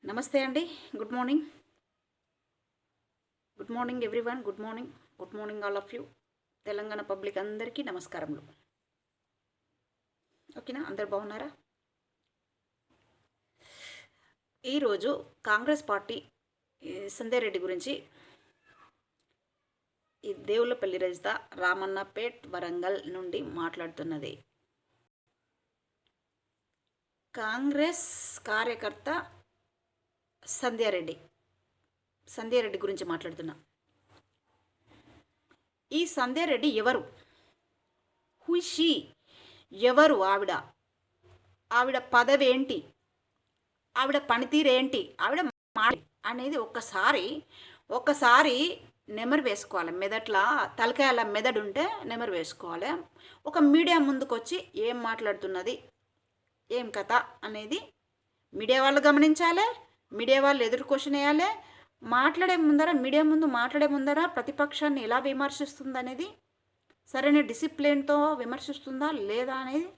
నమస్తే అండి. Good morning. Good morning everyone. Good morning. Good morning all of you. Telangana public అందరికీ నమస్కారములు. ఓకేనా, అందరు బాగున్నారా? ఈరోజు కాంగ్రెస్ పార్టీ సంధ్యా రెడ్డి గురించి ఈ దేవులపల్లి రజిత రామన్నపేట్ వరంగల్ నుండి మాట్లాడుతున్నది. కాంగ్రెస్ కార్యకర్త సంధ్యారెడ్డి గురించి మాట్లాడుతున్నా. ఈ సంధ్యారెడ్డి ఎవరు? హుషి ఎవరు? ఆవిడ పదవి ఏంటి? ఆవిడ పనితీరేంటి? ఆవిడ మాట అనేది ఒక్కసారి నెమరు వేసుకోవాలి. మెదట్లా తలకాయల మెదడు ఉంటే నెమరు వేసుకోవాలి. ఒక మీడియా ముందుకొచ్చి ఏం మాట్లాడుతున్నది, ఏం కథ అనేది మీడియా వాళ్ళు గమనించాలి. మీడియా వాళ్ళు ఎదురు క్వశ్చన్ వేయాలి. మీడియా ముందు మాట్లాడే ముందర ప్రతిపక్షాన్ని ఎలా విమర్శిస్తుంది అనేది, సరైన డిసిప్లిన్తో విమర్శిస్తుందా లేదా అనేది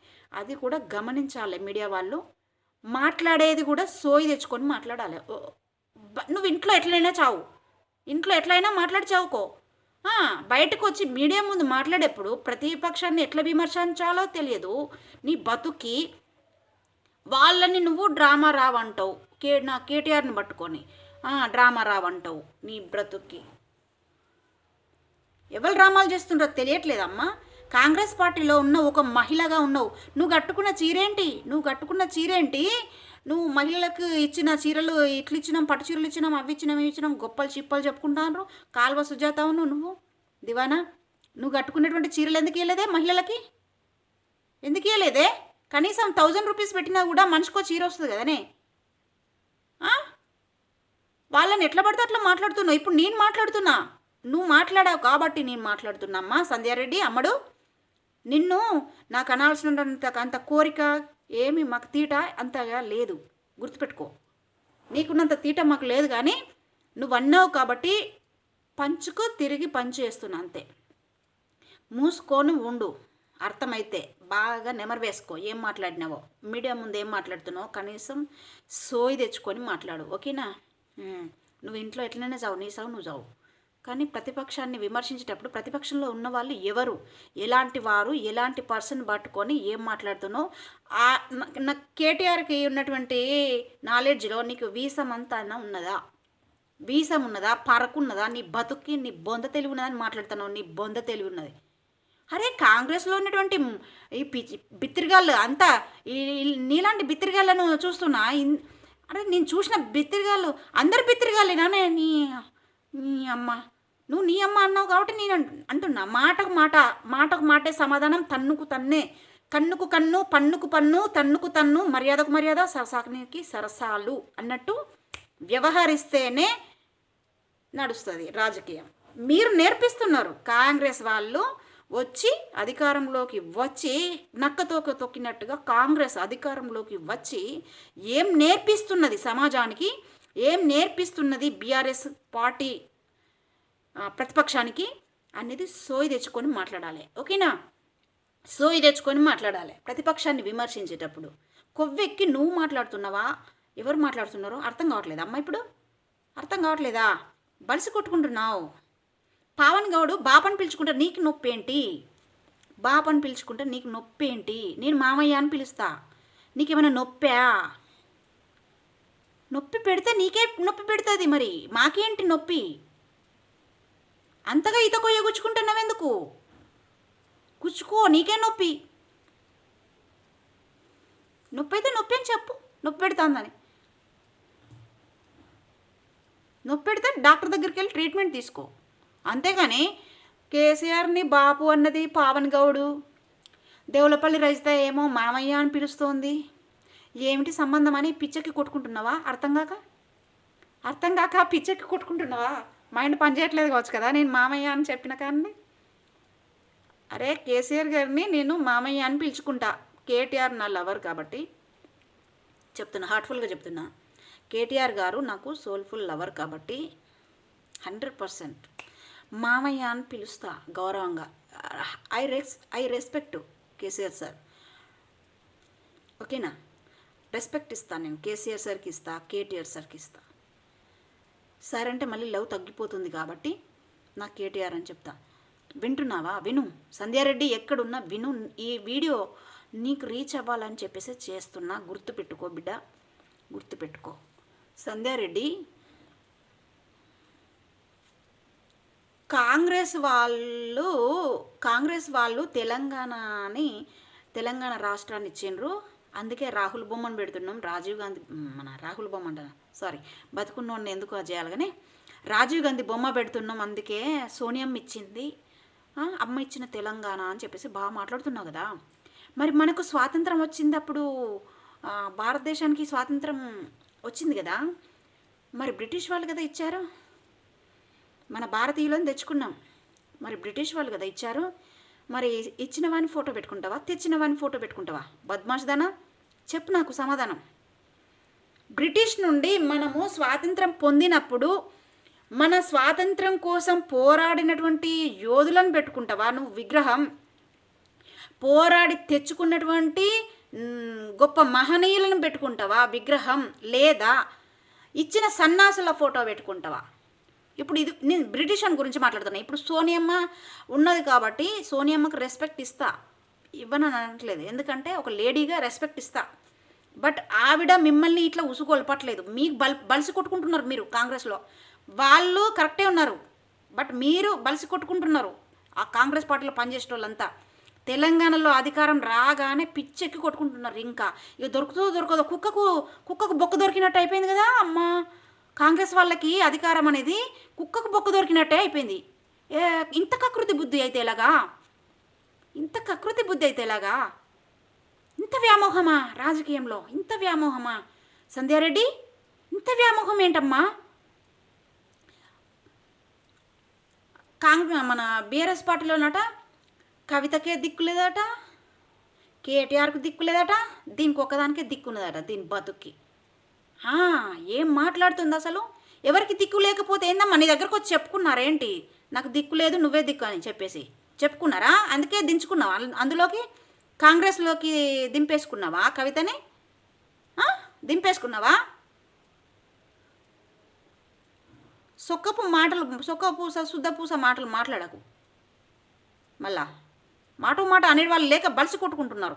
అది కూడా గమనించాలి. మీడియా వాళ్ళు మాట్లాడేది కూడా సోయి తెచ్చుకొని మాట్లాడాలి. నువ్వు ఇంట్లో ఎట్లయినా మాట్లాడి చావుకో. బయటకు వచ్చి మీడియా ముందు మాట్లాడేప్పుడు ప్రతిపక్షాన్ని ఎట్లా విమర్శించాలో తెలియదు నీ బతుకి. వాళ్ళని నువ్వు డ్రామా రావంటావు. నా కేటీఆర్ని పట్టుకొని డ్రామా రావంటావు. నీ బ్రతుక్కి ఎవరు డ్రామాలు చేస్తుండ్రో తెలియట్లేదమ్మా. కాంగ్రెస్ పార్టీలో ఉన్న ఒక మహిళగా ఉన్నావు. నువ్వు కట్టుకున్న చీరేంటి? నువ్వు మహిళలకు ఇచ్చిన చీరలు ఇట్లు ఇచ్చినాం, పట్టు చీరలు ఇచ్చినాం, అవి ఇచ్చినాం గొప్పలు చిప్పలు చెప్పుకుంటాను. కాల్వ సుజాతావును నువ్వు దివానా. నువ్వు కట్టుకునేటువంటి చీరలు ఎందుకు ఇవ్వలేదే మహిళలకి? ఎందుకు ఇవ్వలేదే? కనీసం 1000 రూపీస్ పెట్టినా కూడా మనిషికో చీర వస్తుంది కదనే. వాళ్ళని ఎట్లా పడితే అట్లా మాట్లాడుతున్నావు. ఇప్పుడు నేను మాట్లాడుతున్నా, నువ్వు మాట్లాడావు కాబట్టి నేను మాట్లాడుతున్నా. అమ్మా సంధ్యారెడ్డి అమ్మడు, నిన్ను నాకు అనాల్సినంత అంత కోరిక ఏమి మాకు తీట అంతగా లేదు, గుర్తుపెట్టుకో. నీకున్నంత తీట మాకు లేదు. కానీ నువ్వు అన్నావు కాబట్టి పంచుకు తిరిగి పంచు చేస్తున్నా అంతే. మూసుకొని ఉండు. అర్థమైతే బాగా నెమరు వేసుకో. ఏం మాట్లాడినావో మీడియా ముందు ఏం మాట్లాడుతున్నావో కనీసం సోయి తెచ్చుకొని మాట్లాడు. ఓకేనా? నువ్వు ఇంట్లో ఎట్లయినా చావు, నీ సావు నువ్వు చావు. కానీ ప్రతిపక్షాన్ని విమర్శించేటప్పుడు ప్రతిపక్షంలో ఉన్న వాళ్ళు ఎవరు, ఎలాంటి వారు, ఎలాంటి పర్సన్ పట్టుకొని ఏం మాట్లాడుతున్నావు. నా కేటీఆర్కి ఉన్నటువంటి నాలెడ్జ్లో నీకు వీసం అంతా ఉన్నదా? వీసం ఉన్నదా? పరకున్నదా? నీ బతుక్కి నీ బొంద తెలివి ఉన్నదని మాట్లాడుతున్నావు. నీ బొంద తెలివి ఉన్నది. అరే కాంగ్రెస్లో ఉన్నటువంటి ఈ బిత్తిరిగాళ్ళు అంతా నీలాంటి బిత్తిరిగాళ్ళను చూస్తున్నా. అరే నేను చూసిన బిత్తిరిగాళ్ళు అందరు బిత్తిరిగాళ్ళేనానే. నీ అమ్మ, నువ్వు నీ అమ్మ అన్నావు కాబట్టి నేను అంటున్నా. మాటకు మాటే సమాధానం. తన్నుకు తన్నే, కన్నుకు కన్ను, పన్నుకు పన్ను, తన్నుకు తన్ను, మర్యాదకు మర్యాద, సరసానికి సరసాలు అన్నట్టు వ్యవహరిస్తేనే నడుస్తుంది రాజకీయం. మీరు నేర్పిస్తున్నారు. కాంగ్రెస్ వాళ్ళు వచ్చి అధికారంలోకి వచ్చి నక్కతోక తొక్కినట్టుగా కాంగ్రెస్ అధికారంలోకి వచ్చి ఏం నేర్పిస్తున్నది సమాజానికి, ఏం నేర్పిస్తున్నది బీఆర్ఎస్ పార్టీ ప్రతిపక్షానికి అనేది సోయి తెచ్చుకొని మాట్లాడాలి. ఓకేనా? సోయి తెచ్చుకొని మాట్లాడాలి. ప్రతిపక్షాన్ని విమర్శించేటప్పుడు కొవ్వెక్కి నువ్వు మాట్లాడుతున్నావా, ఎవరు మాట్లాడుతున్నారో అర్థం కావట్లేదా అమ్మ? ఇప్పుడు అర్థం కావట్లేదా? బలిసి కొట్టుకుంటున్నావు. పావన్ గౌడు బాపని పిలుచుకుంటే నీకు నొప్పి ఏంటి? బాపని పిలుచుకుంటే నీకు నొప్పి ఏంటి? నేను మామయ్య అని పిలుస్తా. నీకేమైనా నొప్పా? నొప్పి పెడితే నీకే నొప్పి పెడుతుంది. మరి మాకేంటి నొప్పి? అంతగా ఈత కొయ్య గుచ్చుకుంటున్నావెందుకు? గుచ్చుకో, నీకే నొప్పి. నొప్పి అయితే నొప్పి అని చెప్పు. నొప్పి పెడుతుందని. నొప్పి పెడితే డాక్టర్ దగ్గరికి వెళ్ళి ట్రీట్మెంట్ తీసుకో. అంతేగాని కేసీఆర్ని బాపు అన్నది పావన్ గౌడు, దేవులపల్లి రజిత ఏమో మామయ్య అని పిలుస్తోంది. ఏమిటి సంబంధం అని పిచ్చకి కొట్టుకుంటున్నావా? అర్థం కాక పిచ్చకి కొట్టుకుంటున్నావా? మైండ్ పనిచేయట్లేదు కావచ్చు కదా నేను మామయ్య అని చెప్పిన కానీ. అరే కేసీఆర్ గారిని నేను మామయ్య అని పిలుచుకుంటా. కేటీఆర్ నా లవర్ కాబట్టి చెప్తున్నా, హార్ట్ఫుల్గా చెప్తున్నా. కేటీఆర్ గారు నాకు సోల్ఫుల్ లవర్ కాబట్టి 100% మామయ్య అని పిలుస్తా గౌరవంగా. I respect KCR sir. ఓకేనా? రెస్పెక్ట్ ఇస్తాను నేను. కేసీఆర్ సార్కి ఇస్తా, కేటీఆర్ సార్కి ఇస్తా. సార్ అంటే మళ్ళీ లవ్ తగ్గిపోతుంది కాబట్టి నాకు కేటీఆర్ అని చెప్తా. వింటున్నావా? విను. సంధ్యారెడ్డి ఎక్కడున్నా విను. ఈ వీడియో నీకు రీచ్ అవ్వాలని చెప్పేసి చేస్తున్నా. గుర్తుపెట్టుకో బిడ్డ, గుర్తుపెట్టుకో. సంధ్యారెడ్డి కాంగ్రెస్ వాళ్ళు తెలంగాణ రాష్ట్రాన్ని ఇచ్చిండ్రు. అందుకే రాహుల్ బొమ్మను పెడుతున్నాం. రాజీవ్ గాంధీ రాహుల్ బొమ్మ అంట, సారీ, బతుకున్నోడిని ఎందుకు చేయాలి కానీ రాజీవ్ గాంధీ బొమ్మ పెడుతున్నాం. అందుకే సోనియమ్మ ఇచ్చింది, అమ్మ ఇచ్చిన తెలంగాణ అని చెప్పేసి బాగా మాట్లాడుతున్నావు కదా. మరి మనకు స్వాతంత్రం వచ్చింది, అప్పుడు భారతదేశానికి స్వాతంత్రం వచ్చింది కదా, మరి బ్రిటిష్ వాళ్ళు కదా ఇచ్చారు. మన భారతీయులను తెచ్చుకున్నాం, మరి బ్రిటిష్ వాళ్ళు కదా ఇచ్చారు. మరి ఇచ్చిన వాడిని ఫోటో పెట్టుకుంటావా, తెచ్చిన వాడిని ఫోటో పెట్టుకుంటావా? బద్మాష్దానా, చెప్పు నాకు సమాధానం. బ్రిటిష్ నుండి మనము స్వాతంత్రం పొందినప్పుడు మన స్వాతంత్రం కోసం పోరాడినటువంటి యోధులను పెట్టుకుంటావా నువ్వు విగ్రహం? పోరాడి తెచ్చుకున్నటువంటి గొప్ప మహనీయులను పెట్టుకుంటావా విగ్రహం? లేదా ఇచ్చిన సన్నాసుల ఫోటో పెట్టుకుంటావా? ఇప్పుడు ఇది నేను బ్రిటిష్ అని గురించి మాట్లాడుతున్నా. ఇప్పుడు సోనియమ్మ ఉన్నది కాబట్టి సోనియమ్మకు రెస్పెక్ట్ ఇస్తా, ఇవ్వనని అనట్లేదు. ఎందుకంటే ఒక లేడీగా రెస్పెక్ట్ ఇస్తా. బట్ ఆవిడ మిమ్మల్ని ఇట్లా ఉసుగొల్పట్లేదు. మీకు బలిసి కొట్టుకుంటున్నారు మీరు కాంగ్రెస్లో. వాళ్ళు కరెక్టే ఉన్నారు, బట్ మీరు బలిసి కొట్టుకుంటున్నారు. ఆ కాంగ్రెస్ పార్టీలో పనిచేసే వాళ్ళంతా తెలంగాణలో అధికారం రాగానే పిచ్చెక్కి కొట్టుకుంటున్నారు. ఇంకా ఇక దొరకదో కుక్కకు బొక్క దొరికినట్టు అయిపోయింది కదా అమ్మ. కాంగ్రెస్ వాళ్ళకి అధికారం అనేది కుక్కకు బొక్క దొరికినట్టే అయిపోయింది. ఇంత కకృతి బుద్ధి అయితే ఎలాగా? ఇంత వ్యామోహమా రాజకీయంలో? ఇంత వ్యామోహమా సంధ్యారెడ్డి? ఇంత వ్యామోహం ఏంటమ్మా? మన బీఆర్ఎస్ పార్టీలోనట కవితకే దిక్కు లేదట, కేటీఆర్కి దిక్కు లేదట, దీనికి ఒక్కదానికే దిక్కున్నదట దీని బతుక్కి. ఏం మాట్లాడుతుంది అసలు? ఎవరికి దిక్కు లేకపోతే ఏందమ్మా? నీ దగ్గరకు వచ్చి చెప్పుకున్నారేంటి? నాకు దిక్కు లేదు, నువ్వే దిక్కు అని చెప్పేసి చెప్పుకున్నారా? అందుకే దించుకున్నావా? అందులోకి కాంగ్రెస్లోకి దింపేసుకున్నావా కవితని? దింపేసుకున్నావా? సొక్కపూస శుద్ధపూస మాటలు మాట్లాడకు. మళ్ళా మాట అనేవాళ్ళు లేక బలిసి కొట్టుకుంటున్నారు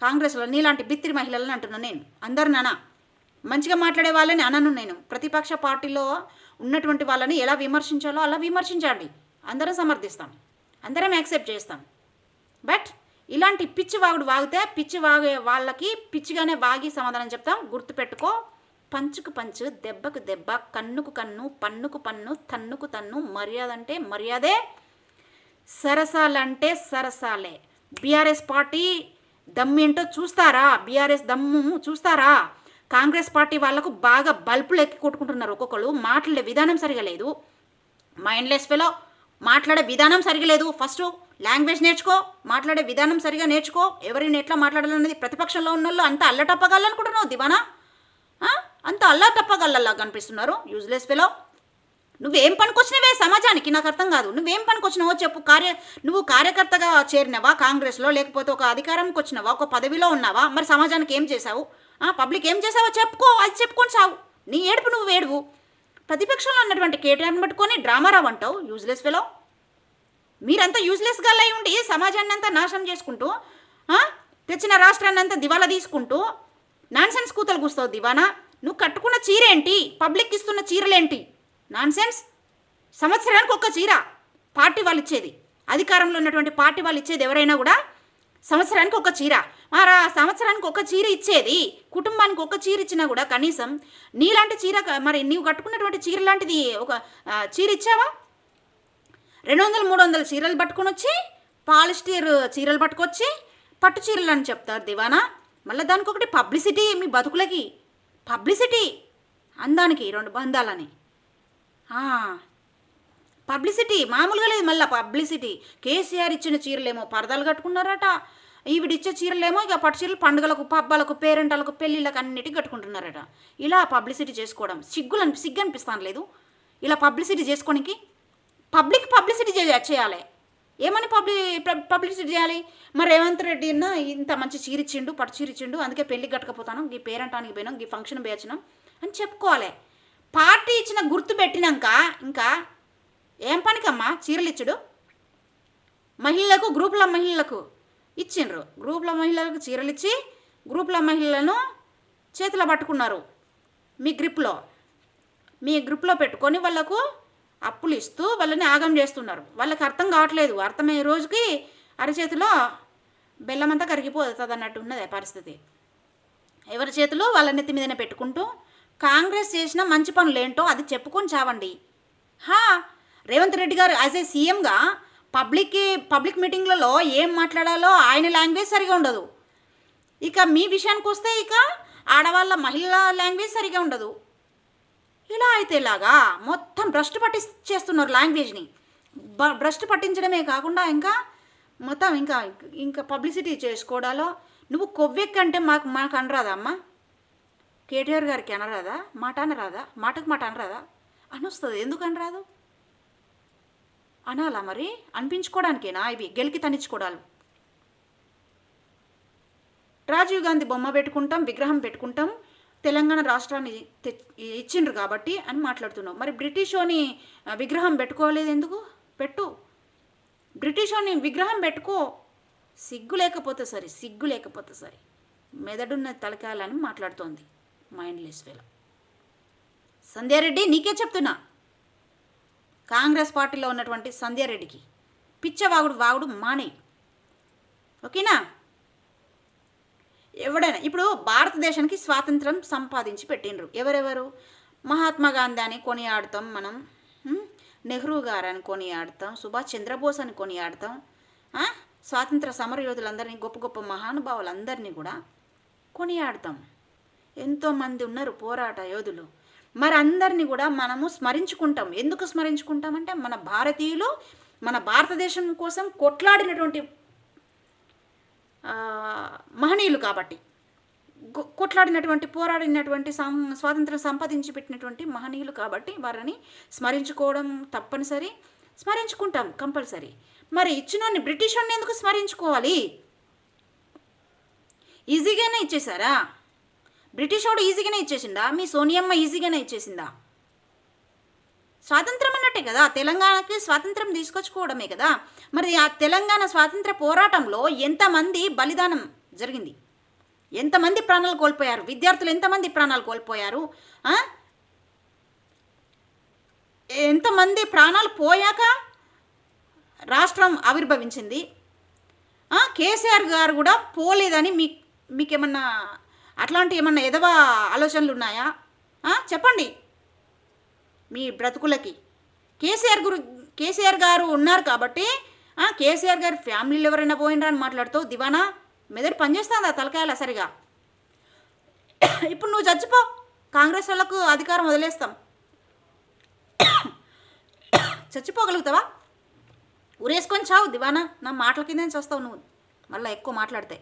కాంగ్రెస్లో. నీలాంటి బిత్తిరి మహిళలని అంటున్నాను నేను. అందరు నానా మంచిగా మాట్లాడే వాళ్ళని అనను నేను. ప్రతిపక్ష పార్టీలో ఉన్నటువంటి వాళ్ళని ఎలా విమర్శించాలో అలా విమర్శించండి. అందరం సమర్థిస్తాం, అందరం యాక్సెప్ట్ చేస్తాం. బట్ ఇలాంటి పిచ్చి వాగితే పిచ్చి వాగే వాళ్ళకి పిచ్చిగానే వాగి సమాధానం చెప్తాం. గుర్తుపెట్టుకో. పంచుకు పంచు, దెబ్బకు దెబ్బ, కన్నుకు కన్ను, పన్నుకు పన్ను, తన్నుకు తన్ను. మర్యాద అంటే మర్యాదే, సరసాలంటే సరసాలే. బీఆర్ఎస్ పార్టీ దమ్ము ఏంటో చూస్తారా? బీఆర్ఎస్ దమ్ము చూస్తారా? కాంగ్రెస్ పార్టీ వాళ్ళకు బాగా బల్పులు ఎక్కి కొట్టుకుంటున్నారు ఒక్కొక్కరు. మాట్లాడే విధానం సరిగా లేదు. మైండ్లెస్ ఫెలో, మాట్లాడే విధానం సరిగా లేదు. ఫస్ట్ లాంగ్వేజ్ నేర్చుకో, మాట్లాడే విధానం సరిగా నేర్చుకో. ఎవరిని ఎట్లా మాట్లాడాలనేది ప్రతిపక్షంలో ఉన్న వాళ్ళు అంతా అల్లటప్పగలనుకుంటున్నావు దివానా? అంత అల్లటప్పగల్లలా కనిపిస్తున్నారు. Useless fellow. నువ్వేం పనికొచ్చినవే సమాజానికి? నాకు అర్థం కాదు. నువ్వేం పనికొచ్చినావో చెప్పు. నువ్వు కార్యకర్తగా చేరినవా కాంగ్రెస్లో, లేకపోతే ఒక అధికారంకి వచ్చినావా, ఒక పదవిలో ఉన్నావా? మరి సమాజానికి ఏం చేశావు? పబ్లిక్ ఏం చేసావో చెప్పుకో. అది చెప్పుకొని సావు. నీ ఏడుపు నువ్వు ఏడువు. ప్రతిపక్షంలో ఉన్నటువంటి కేటీఆర్ని పట్టుకొని డ్రామారావు అంటావు. Useless fellow. మీరంతా యూజ్లెస్గా అయి ఉండి సమాజాన్ని అంతా నాశనం చేసుకుంటూ, తెచ్చిన రాష్ట్రాన్ని అంతా దివాలా తీసుకుంటూ నాన్సెన్స్ కూతలు కూస్తావు దివానా. నువ్వు కట్టుకున్న చీర ఏంటి? పబ్లిక్ ఇస్తున్న చీరలేంటి? నాన్సెన్స్. సంవత్సరానికి ఒక్క చీర పార్టీ వాళ్ళు ఇచ్చేది, అధికారంలో ఉన్నటువంటి పార్టీ వాళ్ళు ఇచ్చేది ఎవరైనా కూడా సంవత్సరానికి ఒక చీర. మరి సంవత్సరానికి ఒక చీర ఇచ్చేది, కుటుంబానికి ఒక చీర ఇచ్చినా కూడా కనీసం నీలాంటి చీర, మరి నీవు కట్టుకున్నటువంటి చీర లాంటిది ఒక చీర ఇచ్చావా? 200-300 చీరలు పట్టుకొని వచ్చి, పాలిస్టర్ చీరలు పట్టుకొచ్చి పట్టు చీరలు అని చెప్తారు దివానా. మళ్ళీ దానికి ఒకటి పబ్లిసిటీ. మీ బతుకులకి పబ్లిసిటీ, అందానికి 2 బంధాలని పబ్లిసిటీ మామూలుగా లేదు. మళ్ళీ పబ్లిసిటీ. కేసీఆర్ ఇచ్చిన చీరలేమో పరదాలు కట్టుకున్నారట, ఈవిడిచ్చే చీరలేమో ఇక పట్టు చీరలు పండుగలకు, పబ్బాలకు, పేరెంటాలకు, పెళ్ళిళ్ళకు అన్నిటికీ కట్టుకుంటున్నారట. ఇలా పబ్లిసిటీ చేసుకోవడం సిగ్గు అనిపిస్తాను లేదు. ఇలా పబ్లిసిటీ చేసుకోనికి పబ్లిక్ పబ్లిసిటీ చేయాలి. ఏమని పబ్లిసిటీ చేయాలి? మరి రేవంత్ రెడ్డి అన్న ఇంత మంచి చీర ఇచ్చిండు, పట్టు చీర ఇచ్చిండు, అందుకే పెళ్ళికి కట్టకపోతాను, ఈ పేరంటానికి పోయినాం, ఈ ఫంక్షన్ పేర్చినాం అని చెప్పుకోవాలి. పార్టీ ఇచ్చిన గుర్తు పెట్టినాక ఇంకా ఏం పనికమ్మా చీరలు ఇచ్చుడు? మహిళలకు మహిళలకు ఇచ్చిండ్రు, గ్రూప్ల మహిళలకు చీరలు ఇచ్చి గ్రూప్ల మహిళలను చేతిలో పట్టుకున్నారు. మీ గ్రూప్లో పెట్టుకొని వాళ్ళకు అప్పులు ఇస్తూ వాళ్ళని ఆగం చేస్తున్నారు. వాళ్ళకి అర్థం కావట్లేదు. అర్థమయ్యే రోజుకి అరచేతిలో బెల్లమంతా కరిగిపోతుంది అన్నట్టు ఉన్నది పరిస్థితి. ఎవరి చేతిలో వాళ్ళ నెత్తి మీదనే పెట్టుకుంటూ కాంగ్రెస్ చేసిన మంచి పనులు ఏంటో అది చెప్పుకొని చావండి. రేవంత్ రెడ్డి గారు యాజ్ ఏ సీఎంగా పబ్లిక్ మీటింగ్లలో ఏం మాట్లాడాలో ఆయన లాంగ్వేజ్ సరిగా ఉండదు. ఇక మీ విషయానికి వస్తే ఇక ఆడవాళ్ళ మహిళల లాంగ్వేజ్ సరిగా ఉండదు. ఇలా అయితే ఇలాగా మొత్తం భ్రష్టు పట్టించేస్తున్నారు లాంగ్వేజ్ని. భ్రష్టు పట్టించడమే కాకుండా ఇంకా మొత్తం ఇంకా పబ్లిసిటీ చేసుకోవడాలో. నువ్వు కొవ్వెక్కంటే మాకు అనరాదా అమ్మ? కేటీఆర్ గారికి అనరాదా? అనరాదా? మాటకు మాట అనరాదా? అనొస్తుంది. ఎందుకు అనరాదు? అనాలా మరి? అనిపించుకోవడానికేనా ఇవి గెలికి తనిచ్చుకోవడాలు? రాజీవ్ గాంధీ బొమ్మ పెట్టుకుంటాం, విగ్రహం పెట్టుకుంటాం, తెలంగాణ రాష్ట్రాన్ని ఇచ్చిండ్రు కాబట్టి అని మాట్లాడుతున్నావు. మరి బ్రిటిషోని విగ్రహం పెట్టుకోలేదు ఎందుకు? పెట్టు. బ్రిటిషోని విగ్రహం పెట్టుకో. సిగ్గు లేకపోతే సరే మెదడున్న తలకాయాలని మాట్లాడుతోంది మైండ్లెస్ ఫెలో. సంధ్యారెడ్డి నీకే చెప్తున్నా, కాంగ్రెస్ పార్టీలో ఉన్నటువంటి సంధ్యారెడ్డికి వాగుడు మానే, ఓకేనా? ఎవడైనా ఇప్పుడు భారతదేశానికి స్వాతంత్రం సంపాదించి పెట్టిండ్రు ఎవరెవరు? మహాత్మా గాంధీ అని కొనియాడతాం మనం, నెహ్రూ గారని కొనియాడతాం, సుభాష్ చంద్రబోస్ అని కొనియాడతాం, స్వాతంత్ర సమరయోధులందరినీ గొప్ప గొప్ప మహానుభావులందరినీ కూడా కొనియాడతాం. ఎంతోమంది ఉన్నారు పోరాట యోధులు. మరి అందరినీ కూడా మనము స్మరించుకుంటాం. ఎందుకు స్మరించుకుంటామంటే మన భారతీయులు మన భారతదేశం కోసం కొట్లాడినటువంటి మహనీయులు కాబట్టి, పోరాడినటువంటి స్వాతంత్రం సంపాదించి పెట్టినటువంటి మహనీయులు కాబట్టి వారిని స్మరించుకోవడం తప్పనిసరి, స్మరించుకుంటాం కంపల్సరీ. మరి ఇచ్చినోని బ్రిటిష్ వాడిని ఎందుకు స్మరించుకోవాలి? ఈజీగానే ఇచ్చేసారా? బ్రిటిష్ వాడు ఈజీగానే ఇచ్చేసిందా? మీ సోనియమ్మ ఈజీగానే ఇచ్చేసిందా? స్వాతంత్రం అన్నట్టే కదా, తెలంగాణకి స్వాతంత్రం తీసుకొచ్చుకోవడమే కదా. మరి ఆ తెలంగాణ స్వాతంత్ర పోరాటంలో ఎంతమంది బలిదానం జరిగింది? ఎంతమంది ప్రాణాలు కోల్పోయారు? విద్యార్థులు ఎంతమంది ప్రాణాలు కోల్పోయారు? ఎంతమంది ప్రాణాలు పోయాక రాష్ట్రం ఆవిర్భవించింది? కేసీఆర్ గారు కూడా పోలేదని మీకేమన్నా అట్లాంటి ఏమన్నా ఎదవ ఆలోచనలు ఉన్నాయా? చెప్పండి మీ బ్రతుకులకి. కేసీఆర్ గారు ఉన్నారు కాబట్టి కేసీఆర్ గారి ఫ్యామిలీలో ఎవరైనా పోయినరా అని మాట్లాడుతావు. దివానా మెదడు పనిచేస్తుందా తలకాయల సరిగా? ఇప్పుడు నువ్వు చచ్చిపో, కాంగ్రెస్ వాళ్ళకు అధికారం వదిలేస్తాం. చచ్చిపోగలుగుతావా? ఉరేసుకొని చావు దివానా. నా మాటల కింద చేస్తావు నువ్వు. మళ్ళీ ఎక్కువ మాట్లాడితే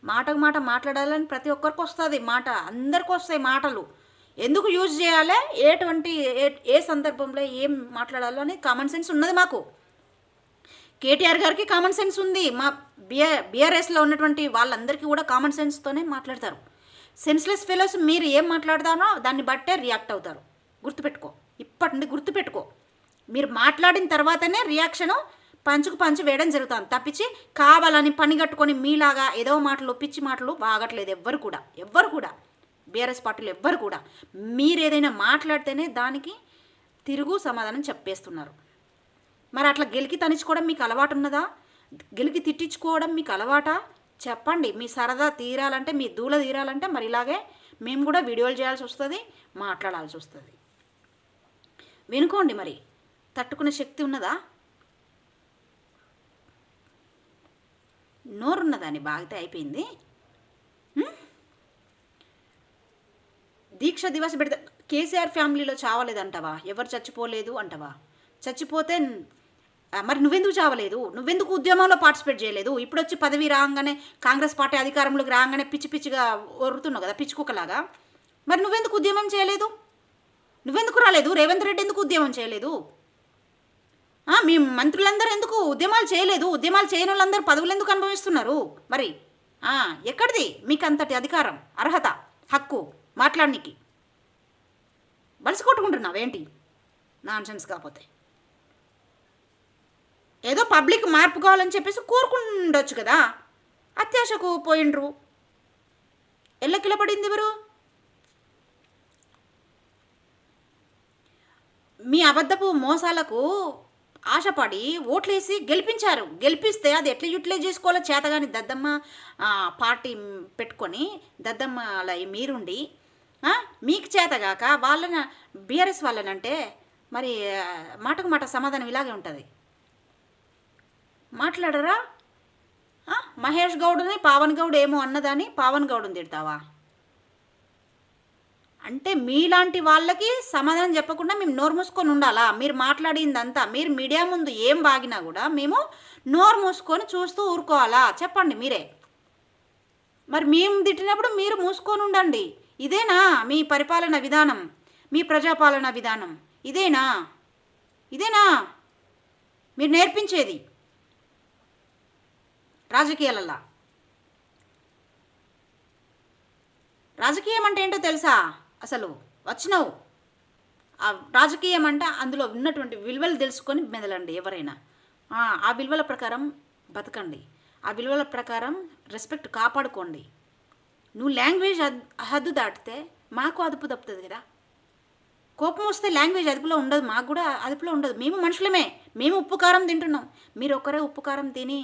మాటకు మాట మాట్లాడాలని ప్రతి ఒక్కరికి వస్తుంది మాట, అందరికి వస్తాయి మాటలు. ఎందుకు యూజ్ చేయాలి, ఏ సందర్భంలో ఏం మాట్లాడాలో అని కామన్ సెన్స్ ఉన్నది మాకు. కేటీఆర్ గారికి కామన్ సెన్స్ ఉంది. మా బీఆర్ఎస్లో ఉన్నటువంటి వాళ్ళందరికీ కూడా కామన్ సెన్స్తోనే మాట్లాడతారు. సెన్స్లెస్ ఫెలోస్ మీరు ఏం మాట్లాడతారో దాన్ని బట్టే రియాక్ట్ అవుతారు. గుర్తుపెట్టుకో, ఇప్పటి నుండి గుర్తుపెట్టుకో. మీరు మాట్లాడిన తర్వాతనే రియాక్షను పంచు వేయడం జరుగుతుంది తప్పించి కావాలని పని కట్టుకొని మీలాగా ఏదో మాటలు పిచ్చి మాటలు బాగట్లేదు ఎవ్వరు కూడా. బీఆర్ఎస్ పార్టీలు ఎవ్వరు కూడా మీరు ఏదైనా మాట్లాడితేనే దానికి తిరుగు సమాధానం చెప్పేస్తున్నారు. మరి అట్లా గెలికి తనించుకోవడం మీకు అలవాటు ఉన్నదా? గెలికి తిట్టించుకోవడం మీకు అలవాటా? చెప్పండి. మీ సరదా తీరాలంటే, మీ దూల తీరాలంటే మరి ఇలాగే మేము కూడా వీడియోలు చేయాల్సి వస్తుంది, మాట్లాడాల్సి వస్తుంది. వినుకోండి. మరి తట్టుకునే శక్తి ఉన్నదా? నోరున్నదాన్ని బాగితే అయిపోయింది. దీక్ష దివస్ పెడితే కేసీఆర్ ఫ్యామిలీలో చావలేదంటవా? ఎవరు చచ్చిపోలేదు అంటవా? చచ్చిపోతే మరి నువ్వెందుకు చావలేదు? నువ్వెందుకు ఉద్యమంలో పార్టిసిపేట్ చేయలేదు? ఇప్పుడు వచ్చి పదవి రాగానే కాంగ్రెస్ పార్టీ అధికారంలోకి రాగానే పిచ్చిగా ఒరుతున్నావు కదా పిచ్చుకుక్కలాగా. మరి నువ్వెందుకు ఉద్యమం చేయలేదు? నువ్వెందుకు రాలేదు? రేవంత్ రెడ్డి ఎందుకు ఉద్యమం చేయలేదు? మీ మంత్రులందరూ ఎందుకు ఉద్యమాలు చేయలేదు? ఉద్యమాలు చేయని వాళ్ళందరూ పదవులు ఎందుకు అనుభవిస్తున్నారు మరి? ఎక్కడిది మీకు అంతటి అధికారం, అర్హత, హక్కు మాట్లాడనీకి? బలిసి కొట్టుకుంటున్నావేంటి నాన్సెన్స్? కాకపోతే ఏదో పబ్లిక్ మార్పు కావాలని చెప్పేసి కోరుకుండొచ్చు కదా. అత్యాశకు పోయిండ్రు. ఎల్లకిల పడింది ఎవరు? మీ అబద్ధపు మోసాలకు ఆశపడి ఓట్లేసి గెలిపించారు. గెలిపిస్తే అది ఎట్లా యూటిలైజ్ చేసుకోవాలో చేతగాని దద్దమ్మ పార్టీ పెట్టుకొని దద్దమ్మ అలా మీరుండి మీకు చేతగాక వాళ్ళని బీఆర్ఎస్ వాళ్ళనంటే మరి మాటకు మాట సమాధానం ఇలాగే ఉంటుంది. మాట్లాడరా? మహేష్ గౌడ్ని పావన్ గౌడ్ ఏమో అన్నదాని పావన్ గౌడ్ని తిడతావా? అంటే మీలాంటి వాళ్ళకి సమాధానం చెప్పకుండా మేము నోరు మూసుకొని ఉండాలా? మీరు మాట్లాడిందంతా మీరు మీడియా ముందు ఏం బాగినా కూడా మేము నోరు మూసుకొని చూస్తూ ఊరుకోవాలా? చెప్పండి మీరే. మరి మేము తిట్టినప్పుడు మీరు మూసుకొని ఉండండి. ఇదేనా మీ పరిపాలన విధానం? మీ ప్రజాపాలన విధానం ఇదేనా? ఇదేనా మీరు నేర్పించేది రాజకీయాలల్లా? రాజకీయం అంటే ఏంటో తెలుసా? అసలు వచ్చినావు రాజకీయం అంటే అందులో ఉన్నటువంటి విలువలు తెలుసుకొని మెదలండి ఎవరైనా. ఆ విలువల ప్రకారం బతకండి. ఆ విలువల ప్రకారం రెస్పెక్ట్ కాపాడుకోండి. నువ్వు లాంగ్వేజ్ హద్దు దాటితే మాకు అదుపు తప్పుతుంది కదా. కోపం వస్తే లాంగ్వేజ్ అదుపులో ఉండదు, మాకు కూడా అదుపులో ఉండదు. మేము మనుషులమే, మేము ఉప్పు కారం తింటున్నాం. మీరు ఒక్కరే ఉప్పు కారం తిని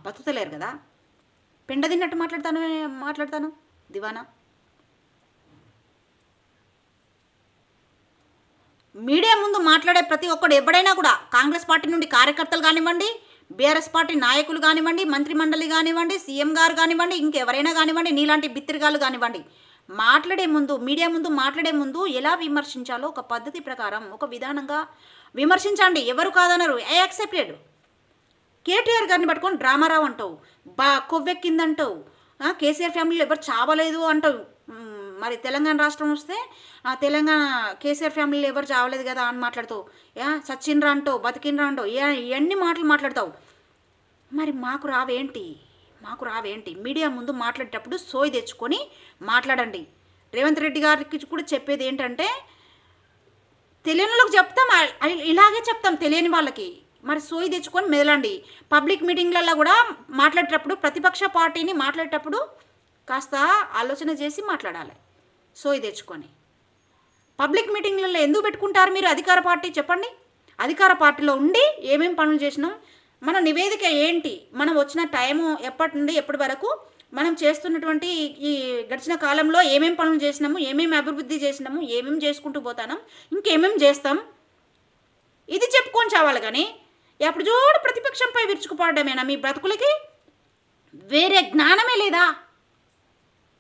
బతుకుతలేరు కదా. పెండ తిన్నట్టు మాట్లాడతాను దివానా. మీడియా ముందు మాట్లాడే ప్రతి ఒక్కడు ఎవడైనా కూడా కాంగ్రెస్ పార్టీ నుండి కార్యకర్తలు కానివ్వండి, బీఆర్ఎస్ పార్టీ నాయకులు కానివ్వండి, మంత్రిమండలి కానివ్వండి, సీఎం గారు కానివ్వండి, ఇంకెవరైనా కానివ్వండి, నీలాంటి బిత్తిరిగాలు కానివ్వండి, మాట్లాడే ముందు మీడియా ముందు మాట్లాడే ముందు ఎలా విమర్శించాలో ఒక పద్ధతి ప్రకారం ఒక విధానంగా విమర్శించండి. ఎవరు కాదన్నారు, యాక్సెప్టెడ్. కేటీఆర్ గారిని పట్టుకొని డ్రామారావు అంటావు, కొవ్వెక్కిందంటావు, కేసీఆర్ ఫ్యామిలీలో ఎవరు చావలేదు అంటావు. మరి తెలంగాణ రాష్ట్రం వస్తే తెలంగాణ కేసీఆర్ ఫ్యామిలీలో ఎవరు చావలేదు కదా అని మాట్లాడుతావు. సచిన్రా అంటావు, బతికినరా అంటావు, ఎన్ని మాటలు మాట్లాడతావు. మరి మాకు రావేంటి? మీడియా ముందు మాట్లాడేటప్పుడు సోయి తెచ్చుకొని మాట్లాడండి. రేవంత్ రెడ్డి గారికి కూడా చెప్పేది ఏంటంటే, తెలియని వాళ్ళకి చెప్తాం, ఇలాగే చెప్తాం తెలియని వాళ్ళకి. మరి సోయి తెచ్చుకొని మెదలండి. పబ్లిక్ మీటింగ్లలో కూడా మాట్లాడేటప్పుడు ప్రతిపక్ష పార్టీని మాట్లాడేటప్పుడు కాస్త ఆలోచన చేసి మాట్లాడాలి. సోయి తెచ్చుకొని పబ్లిక్ మీటింగ్లలో ఎందుకు పెట్టుకుంటారు మీరు? అధికార పార్టీ చెప్పండి. అధికార పార్టీలో ఉండి ఏమేమి పనులు చేసినాం, మన నివేదిక ఏంటి, మనం వచ్చిన టైము ఎప్పటి నుండి ఎప్పటి వరకు మనం చేస్తున్నటువంటి ఈ గడిచిన కాలంలో ఏమేమి పనులు చేసినాము, ఏమేమి అభివృద్ధి చేసినాము, ఏమేమి చేసుకుంటూ పోతాం, ఇంకేమేమి చేస్తాం, ఇది చెప్పుకొని చావాలి. కానీ ఎప్పుడు చూడు ప్రతిపక్షంపై విరుచుకుపడమేనా మీ బ్రతుకులకి? వేరే జ్ఞానమే లేదా?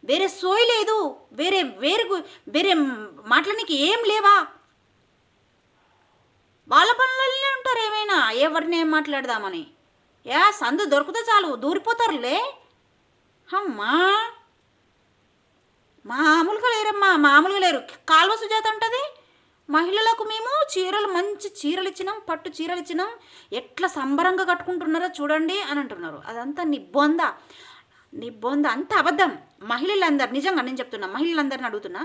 వేరే సోయి లేదు? వేరే మాటలనికి ఏం లేవా? వాళ్ళ పనులనే ఉంటారు. ఏమైనా ఎవరిని ఏం మాట్లాడదామని సందు దొరికితే చాలు దూరిపోతారులే. అమ్మా మామూలుగా లేరు. కాల్వ సుజాత ఉంటుంది, మహిళలకు మేము మంచి చీరలు ఇచ్చినాం, పట్టు చీరలు ఇచ్చినాం, ఎట్లా సంబరంగా కట్టుకుంటున్నారో చూడండి అని అంటున్నారు. అదంతా నీ బొంద అంత అబద్ధం. మహిళలందరూ నిజంగా నేను చెప్తున్నా, మహిళలందరిని అడుగుతున్నా,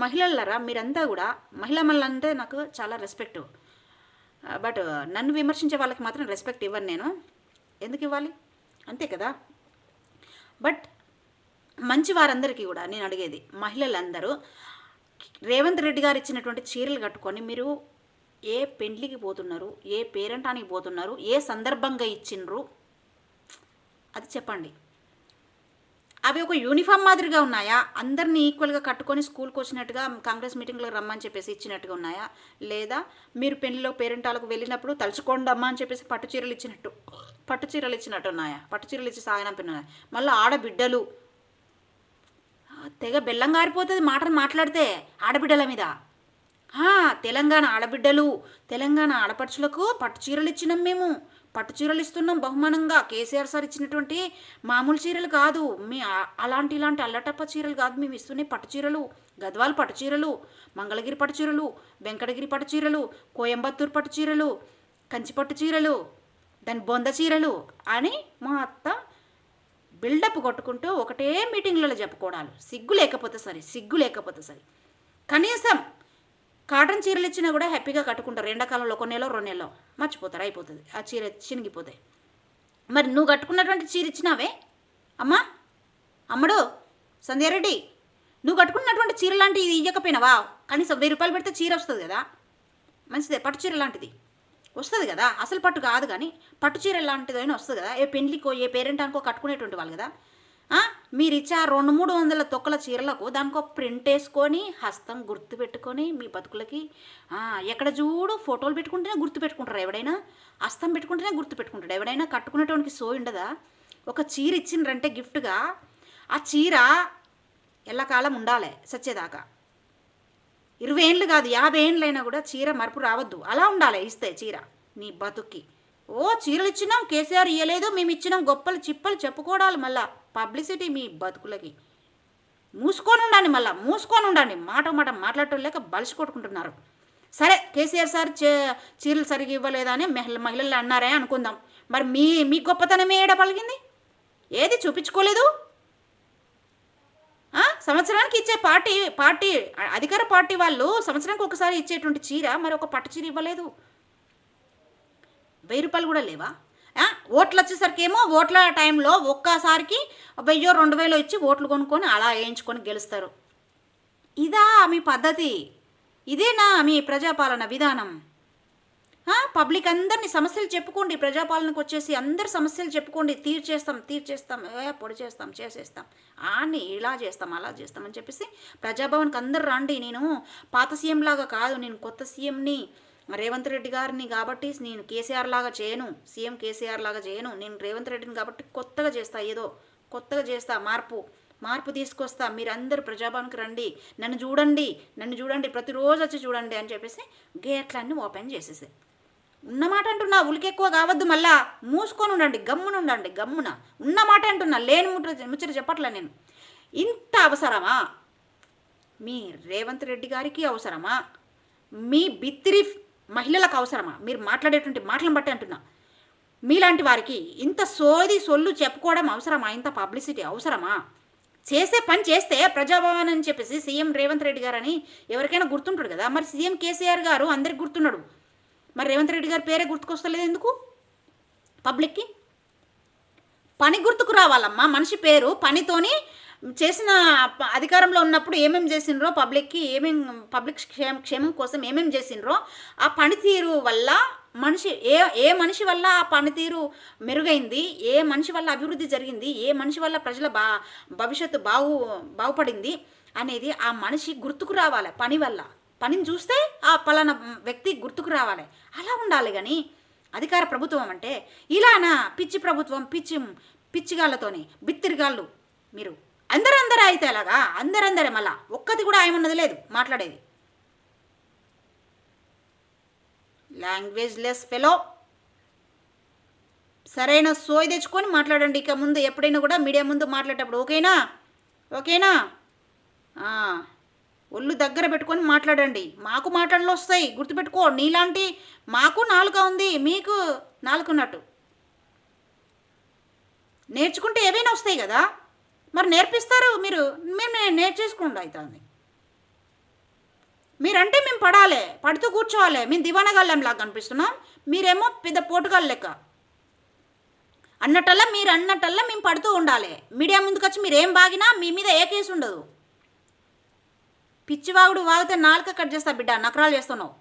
మహిళలరా మీరంతా కూడా, మహిళలంటే నాకు చాలా రెస్పెక్ట్. బట్ నన్ను విమర్శించే వాళ్ళకి మాత్రం రెస్పెక్ట్ ఇవ్వను నేను. ఎందుకు ఇవ్వాలి? అంతే కదా. బట్ మంచి వారందరికీ కూడా నేను అడిగేది, మహిళలందరూ రేవంత్ రెడ్డి గారు ఇచ్చినటువంటి చీరలు కట్టుకొని మీరు ఏ పెండ్లికి పోతున్నారు, ఏ పేరంటానికి పోతున్నారు, ఏ సందర్భంగా ఇచ్చిండ్రు అది చెప్పండి. అవి ఒక యూనిఫామ్ మాదిరిగా ఉన్నాయా? అందరినీ ఈక్వల్గా కట్టుకొని స్కూల్కి వచ్చినట్టుగా కాంగ్రెస్ మీటింగ్లో రమ్మని చెప్పేసి ఇచ్చినట్టుగా ఉన్నాయా? లేదా మీరు పెళ్లిలో పేరెంటాలకు వెళ్ళినప్పుడు తలుచుకోండి అమ్మ అని చెప్పేసి పట్టు చీరలు ఇచ్చినట్టు ఉన్నాయా? పట్టు చీరలు ఇచ్చి సాగనంపినాయా? మళ్ళీ ఆడబిడ్డలు తెగ బెల్లం గారిపోతుంది మాటలు మాట్లాడితే ఆడబిడ్డల మీద. తెలంగాణ ఆడబిడ్డలు, తెలంగాణ ఆడపడుచులకు పట్టు చీరలు ఇచ్చినాం మేము, పట్టు చీరలు ఇస్తున్నాం బహుమానంగా. కేసీఆర్ సార్ ఇచ్చినటువంటి మామూలు చీరలు కాదు, మీ ఇలాంటి అల్లటప్ప చీరలు కాదు మేము ఇస్తున్నాయి. పట్టు చీరలు, గద్వాల్ పట్టు చీరలు, మంగళగిరి పట్టు చీరలు, వెంకటగిరి పట్టు చీరలు, కోయంబత్తూరు పట్టు చీరలు, కంచి పట్టు చీరలు, దాని బొంద చీరలు అని మా అత్త బిల్డప్ కొట్టుకుంటూ ఒకటే మీటింగ్లలో చెప్పుకోవడాలు. సిగ్గు లేకపోతే సరే. కనీసం కాటన్ చీరలు ఇచ్చినా కూడా హ్యాపీగా కట్టుకుంటారు. ఎండాకాలంలో 1 నెల 2 నెలలో మర్చిపోతారు, అయిపోతుంది ఆ చీర చినిగిపోతాయి. మరి నువ్వు కట్టుకున్నటువంటి చీర ఇచ్చినావే అమ్మా, అమ్మడు సంధ్యారెడ్డి, నువ్వు కట్టుకున్నటువంటి చీర లాంటిది ఇది ఇవ్వకపోయినావా? కనీసం 1000 రూపాయలు పెడితే చీర వస్తుంది కదా, మంచిదే. పట్టు చీర లాంటిది వస్తుంది కదా, అసలు పట్టు కాదు కానీ పట్టు చీర లాంటిదైనా వస్తుంది కదా. ఏ పెళ్లికో ఏ పేరెంట్ అనుకో కట్టుకునేటువంటి వాళ్ళు కదా. మీరు ఇచ్చే 200-300 తొక్కల చీరలకు దానికో ప్రింట్ వేసుకొని హస్తం గుర్తు పెట్టుకొని మీ బతుకులకి ఎక్కడ చూడు ఫోటోలు పెట్టుకుంటేనే గుర్తు పెట్టుకుంటారు ఎవడైనా, హస్తం పెట్టుకుంటేనే గుర్తు పెట్టుకుంటాడు ఎవడైనా. కట్టుకునేటువంటి సోయి ఉండదా? ఒక చీర ఇచ్చిండ్రంటే గిఫ్ట్గా ఆ చీర ఎల్లకాలం ఉండాలి సచ్చేదాకా. 20 ఏళ్ళు కాదు 50 ఏళ్ళైనా కూడా చీర మరపు రావద్దు, అలా ఉండాలి ఇస్తే చీర నీ బతుక్కి. చీరలు ఇచ్చినాం, కేసీఆర్ ఇవ్వలేదు, మేము ఇచ్చినాం, గొప్పలు చిప్పలు చెప్పుకోవడాలి. మళ్ళా పబ్లిసిటీ మీ బతుకులకి. మూసుకొని ఉండండి. మాట మాట్లాడటం లేక బలిసి కొట్టుకుంటున్నారు. సరే, కేసీఆర్ సార్ చీరలు సరిగ్గా ఇవ్వలేదా అని మహిళలు అన్నారే అనుకుందాం. మరి మీ గొప్పతనమే ఏడ పలిగింది? ఏది చూపించుకోలేదు? సంవత్సరానికి ఇచ్చే పార్టీ అధికార పార్టీ వాళ్ళు సంవత్సరానికి ఒకసారి ఇచ్చేటువంటి చీర మరి ఒక పట్టు చీర ఇవ్వలేదు. 1000 రూపాయలు కూడా లేవా? ఓట్లు వచ్చేసరికి ఏమో ఓట్ల టైంలో ఒక్కసారికి 1000-2000 ఇచ్చి ఓట్లు కొనుక్కొని అలా వేయించుకొని గెలుస్తారు. ఇదా మీ పద్ధతి? ఇదేనా మీ ప్రజాపాలన విధానం? పబ్లిక్ అందరినీ సమస్యలు చెప్పుకోండి, ప్రజాపాలనకు వచ్చేసి అందరి సమస్యలు చెప్పుకోండి, తీర్చేస్తాం, పొడి చేస్తాం, చేసేస్తాం అని, ఇలా చేస్తాం అలా చేస్తాం అని చెప్పేసి ప్రజాభవన్కి అందరు రండి. నేను పాత సీఎం లాగా కాదు, నేను కొత్త సీఎంని, రేవంత్ రెడ్డి గారిని కాబట్టి నేను కేసీఆర్ లాగా చేయను, సీఎం కేసీఆర్ లాగా చేయను, నేను రేవంత్ రెడ్డిని కాబట్టి కొత్తగా చేస్తా, ఏదో కొత్తగా చేస్తా, మార్పు తీసుకొస్తా, మీరందరూ ప్రజాభవన్కి రండి, నన్ను చూడండి, ప్రతిరోజు వచ్చి చూడండి అని చెప్పేసి గేట్లన్నీ ఓపెన్ చేసేసి ఉన్నమాట అంటున్నా. ఉలికెక్కువ కావద్దు, మళ్ళా మూసుకొని ఉండండి, గమ్మున ఉన్నమాట అంటున్నా, లేని ముచ్చట చెప్పట్లే నేను. ఇంత అవసరమా మీ రేవంత్ రెడ్డి గారికి? అవసరమా మీ బిత్తిరి మహిళలకు? అవసరమా మీరు మాట్లాడేటువంటి మాటలను బట్టి అంటున్నా. మీలాంటి వారికి ఇంత సొల్లు చెప్పుకోవడం అవసరమా? ఇంత పబ్లిసిటీ అవసరమా? చేసే పని చేస్తే ప్రజాభవన్ అని చెప్పేసి సీఎం రేవంత్ రెడ్డి గారు అని ఎవరికైనా గుర్తుంటాడు కదా. మరి సీఎం కేసీఆర్ గారు అందరికి గుర్తున్నాడు, మరి రేవంత్ రెడ్డి గారి పేరే గుర్తుకొస్తలేదు ఎందుకు పబ్లిక్కి? పని గుర్తుకు రావాలమ్మా. మనిషి పేరు పనితోని చేసిన, అధికారంలో ఉన్నప్పుడు ఏమేమి చేసినరో పబ్లిక్కి, పబ్లిక్ క్షేమం కోసం ఏమేమి చేసినరో ఆ పనితీరు వల్ల ఏ మనిషి వల్ల ఆ పనితీరు మెరుగైంది, ఏ మనిషి వల్ల అభివృద్ధి జరిగింది, ఏ మనిషి వల్ల ప్రజల భవిష్యత్తు బాగుపడింది అనేది ఆ మనిషి గుర్తుకు రావాలి. పని వల్ల, పనిని చూస్తే ఆ పలానా వ్యక్తి గుర్తుకు రావాలి. అలా ఉండాలి. కానీ అధికార ప్రభుత్వం అంటే ఇలానా? పిచ్చి ప్రభుత్వం, పిచ్చిగాళ్ళతోని, బిత్తిరిగాళ్ళు మీరు. అందరూ అయితే అలాగా, అందరే, మళ్ళా ఒక్కటి కూడా ఏమన్నది లేదు మాట్లాడేది. Language less fellow. సరైన సోయి తెచ్చుకొని మాట్లాడండి. ఇక ముందు ఎప్పుడైనా కూడా మీడియా ముందు మాట్లాడేటప్పుడు ఓకేనా? ఒళ్ళు దగ్గర పెట్టుకొని మాట్లాడండి. మాకు మాటలు వస్తాయి, గుర్తుపెట్టుకో. నీలాంటి మాకు నాలుక ఉంది, మీకు నాలుగున్నట్టు. నేర్చుకుంటే ఏవైనా వస్తాయి కదా, మరి నేర్పిస్తారు మీరు నేర్చేసుకుండా అవుతుంది. మీరంటే మేము పడుతూ కూర్చోవాలి. మేము దివానగాళ్ళంలాగా కనిపిస్తున్నాం, మీరేమో పెద్ద పోటుగాళ్ళు లెక్క అన్నట్టల్లా. మీరు అన్నట్టల్లా మేము పడుతూ ఉండాలి. మీడియా ముందుకు వచ్చి మీరు ఏం బాగినా మీ మీద ఏ కేసు ఉండదు. పిచ్చివాగుడు వాగితే నాలుక కట్ చేస్తా బిడ్డ, నకరాలు చేస్తున్నావు.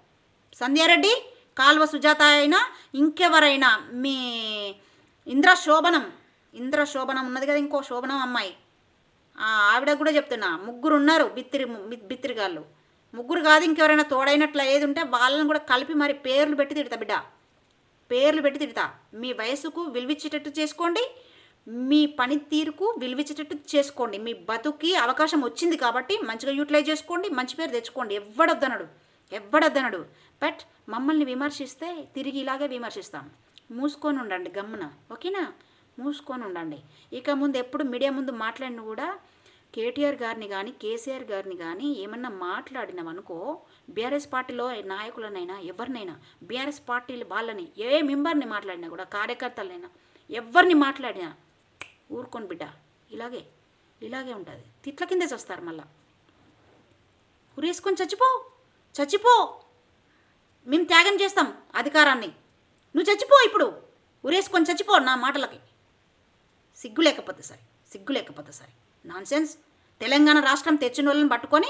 సంధ్యారెడ్డి, కాల్వ సుజాత అయినా ఇంకెవరైనా, మీ ఇంద్ర శోభనం ఉన్నది కదా, ఇంకో శోభనం అమ్మాయి, ఆవిడ కూడా చెప్తున్నా, 3 ఉన్నారు బిత్తిరిగాళ్ళు. 3 కాదు, ఇంకెవరైనా తోడైనట్ల ఏది ఉంటే వాళ్ళని కూడా కలిపి మరి పేర్లు పెట్టి తిడతా బిడ్డ, పేర్లు పెట్టి తిడతా. మీ వయసుకు విలువిచ్చేటట్టు చేసుకోండి, మీ పనితీరుకు విలువిచ్చేటట్టు చేసుకోండి. మీ బతుకి అవకాశం వచ్చింది కాబట్టి మంచిగా యూటిలైజ్ చేసుకోండి, మంచి పేరు తెచ్చుకోండి. ఎవ్వడొద్దనడు. బట్ మమ్మల్ని విమర్శిస్తే తిరిగి ఇలాగే విమర్శిస్తాం. మూసుకొని ఉండండి గమ్మున, ఓకేనా? మూసుకొని ఉండండి. ఇక ముందు ఎప్పుడు మీడియా ముందు మాట్లాడిన కూడా కేటీఆర్ గారిని కానీ కేసీఆర్ గారిని కానీ ఏమన్నా మాట్లాడినామనుకో, బీఆర్ఎస్ పార్టీలో నాయకులనైనా ఎవరినైనా, బీఆర్ఎస్ పార్టీలు వాళ్ళని ఏ మెంబర్ని మాట్లాడినా కూడా, కార్యకర్తలైనా ఎవరిని మాట్లాడినా ఊరుకొని బిడ్డ, ఇలాగే ఉంటుంది. తిట్ల కిందే చేస్తారు మళ్ళా. ఉరేసుకొని చచ్చిపో, మేము త్యాగం చేస్తాం అధికారాన్ని, నువ్వు చచ్చిపో, ఇప్పుడు ఉరేసుకొని చచ్చిపో నా మాటలకి. సిగ్గు లేకపోతే సరే నాన్సెన్స్. తెలంగాణ రాష్ట్రం తెచ్చిన వాళ్ళని పట్టుకొని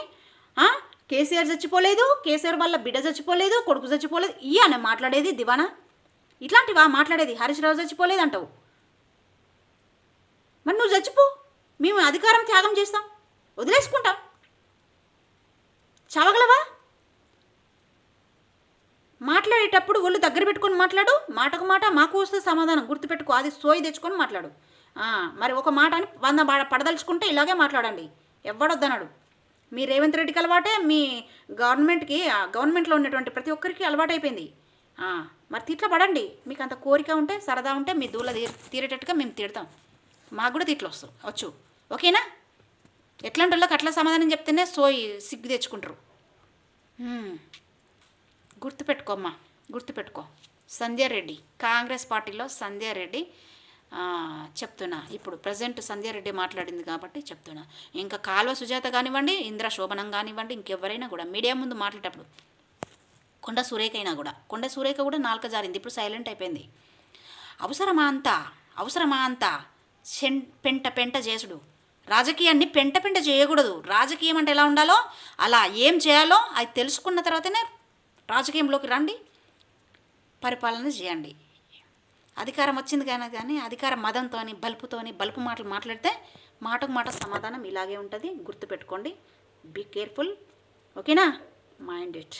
కేసీఆర్ చచ్చిపోలేదు, కేసీఆర్ వాళ్ళ బిడ్డ చచ్చిపోలేదు, కొడుకు చచ్చిపోలేదు, ఇయ్యనే మాట్లాడేది దివానా? ఇట్లాంటివా మాట్లాడేది? హరీష్ రావు చచ్చిపోలేదు అంటావు, మరి నువ్వు చచ్చిపో, మేము అధికారం త్యాగం చేస్తాం, వదిలేసుకుంటాం. చావగలవా? మాట్లాడేటప్పుడు ఒళ్ళు దగ్గర పెట్టుకొని మాట్లాడు. మాటకు మాట మాకు వస్తే సమాధానం గుర్తుపెట్టుకో. అది సోయి తెచ్చుకొని మాట్లాడు. మరి ఒక మాట అని 100 పడదలుచుకుంటే ఇలాగే మాట్లాడండి. ఎవడొద్దన్నాడు? మీ రేవంత్ రెడ్డికి అలవాటే, మీ గవర్నమెంట్లో ఉన్నటువంటి ప్రతి ఒక్కరికి అలవాటైపోయింది. మరి తిట్ల పడండి. మీకు అంత కోరిక ఉంటే, సరదా ఉంటే, మీ దూల తీరేటట్టుగా మేము తిడతాం. మాకు కూడా తిట్లు వచ్చు, ఓకేనా? ఎట్లాంటి వాళ్ళకి అట్లా సమాధానం చెప్తేనే సిగ్గు తెచ్చుకుంటారు. గుర్తుపెట్టుకో. సంధ్యారెడ్డి, కాంగ్రెస్ పార్టీలో సంధ్యారెడ్డి చెప్తున్నా. ఇప్పుడు ప్రజెంట్ సంధ్యారెడ్డి మాట్లాడింది కాబట్టి చెప్తున్నా. ఇంకా కాల్వ సుజాత కానివ్వండి, ఇంద్ర శోభనం కానివ్వండి, ఇంకెవరైనా కూడా మీడియా ముందు మాట్లాడేటప్పుడు, కొండ సురేఖ కూడా నాలుక జారింది, ఇప్పుడు సైలెంట్ అయిపోయింది. అవసరమా అంతా పెంట చేసుడు? రాజకీయాన్ని పెంట చేయకూడదు. రాజకీయం అంటే ఎలా ఉండాలో, అలా ఏం చేయాలో అది తెలుసుకున్న తర్వాతనే రాజకీయంలోకి రండి, పరిపాలన చేయండి. అధికారం వచ్చింది కానీ అధికార మదంతోని బలుపు మాటలు మాట్లాడితే మాటకు మాట సమాధానం ఇలాగే ఉంటుంది. గుర్తుపెట్టుకోండి. బీ కేర్ఫుల్, ఓకేనా? Mind it.